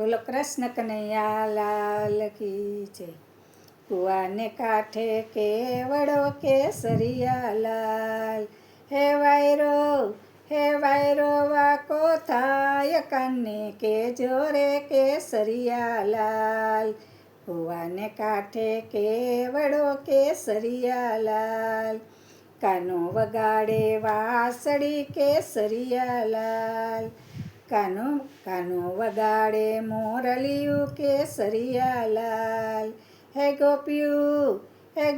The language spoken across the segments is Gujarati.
બોલો કૃષ્ણ કનૈયા લાલ કી જય. કુવાને કાંઠે કેવડો કેસરિયા લાલ, હે વાયરો વાકો થાય કાને કેજો રે કેસરિયા લાલ. કુવાને કાંઠે કેવડો કેસરિયા લાલ, કાનો વગાડે વાંસળી કેસરિયા લાલ. કાનો વગાડે મોરલિયું કેસરિયા લાલ. હે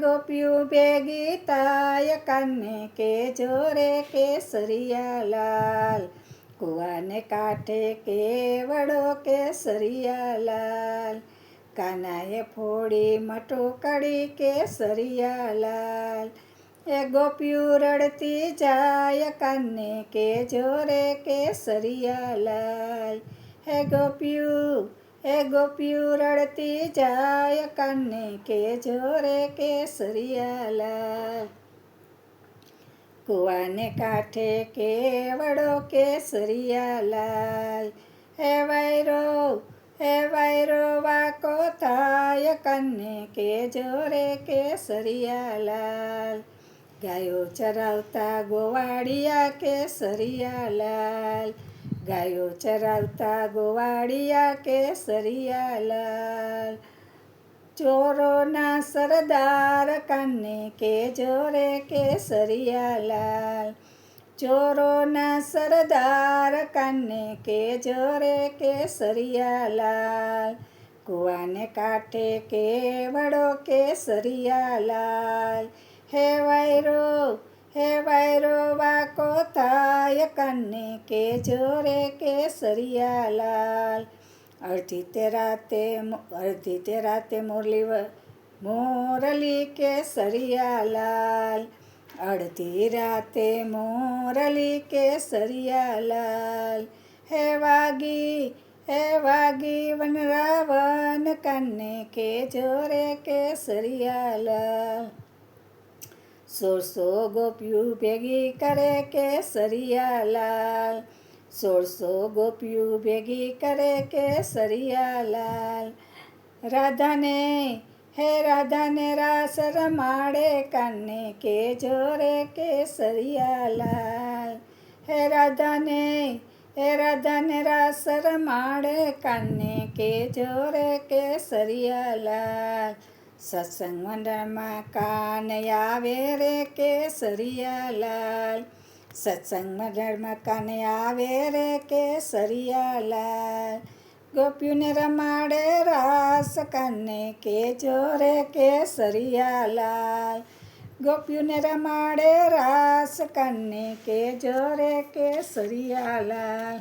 ગોપિયું ભેગી થાય કાને કેજો રે કેસરિયા લાલ. કુવાને કાંઠે કેવડો કેસરિયા લાલ, કાનાએ ફોડી મટોકડી કેસરિયા લાલ. એ ગોપિયું રડતી જાય કાને કેજો રે કેસરિયા લાલ. હે ગોપિયું રડતી જાય કાને કેજો રે કેસરિયા લાલ. કુવાને કાંઠે કેવડો કેસરિયા લાલ, હે વાયરો વાકો થાય કાને કેજો રે કેસરિયા લાલ. ગાયો ચરાવતા ગોવાળિયા કેસરિયા લાલ, ગાયો ચરાવતા ગોવાળિયા કેસરિયા લાલ. ચોરોના સરદાર કાને કેજો રે કેસરિયા લાલ. ચોરોના સરદાર કાને કેજો રે કેસરિયા લાલ. કુવાને કાંઠે કેવડો કેસરિયા લાલ, હે વાયરો વાકો થાય કાને કેજો રે કેસરિયા લાલ. અડધી તે રાતે મોરલી કેસરિયા લાલ, અડધી રાતે મોરલી કેસરિયા લાલ. હે વાગી વનરાવન કાને કેજો રે કેસરિયા લાલ. 16 ગોપિયું ભેગી કરે કેસરિયા લાલ, 16 ગોપિયું ભેગી કરે કેસરિયા લાલ. રાધાને રાસ રમાડે કાને કેજો રે કેસરિયા લાલ. હે રાધાને રાસ રમાડે કાને કેજો રે કેસરિયા લાલ. સત્સંગ મંડળમાં કાને આવે રે કેસરિયા લાલ, સત્સંગ મંડળમાં કાને આવે રે કેસરિયા લાલ. ગોપીઓને રમાડે રાસ કાને કેજો રે કેસરિયા લાલ. ગોપીઓને રમાડે રાસ કાને કેજો રે કેસરિયા લાલ.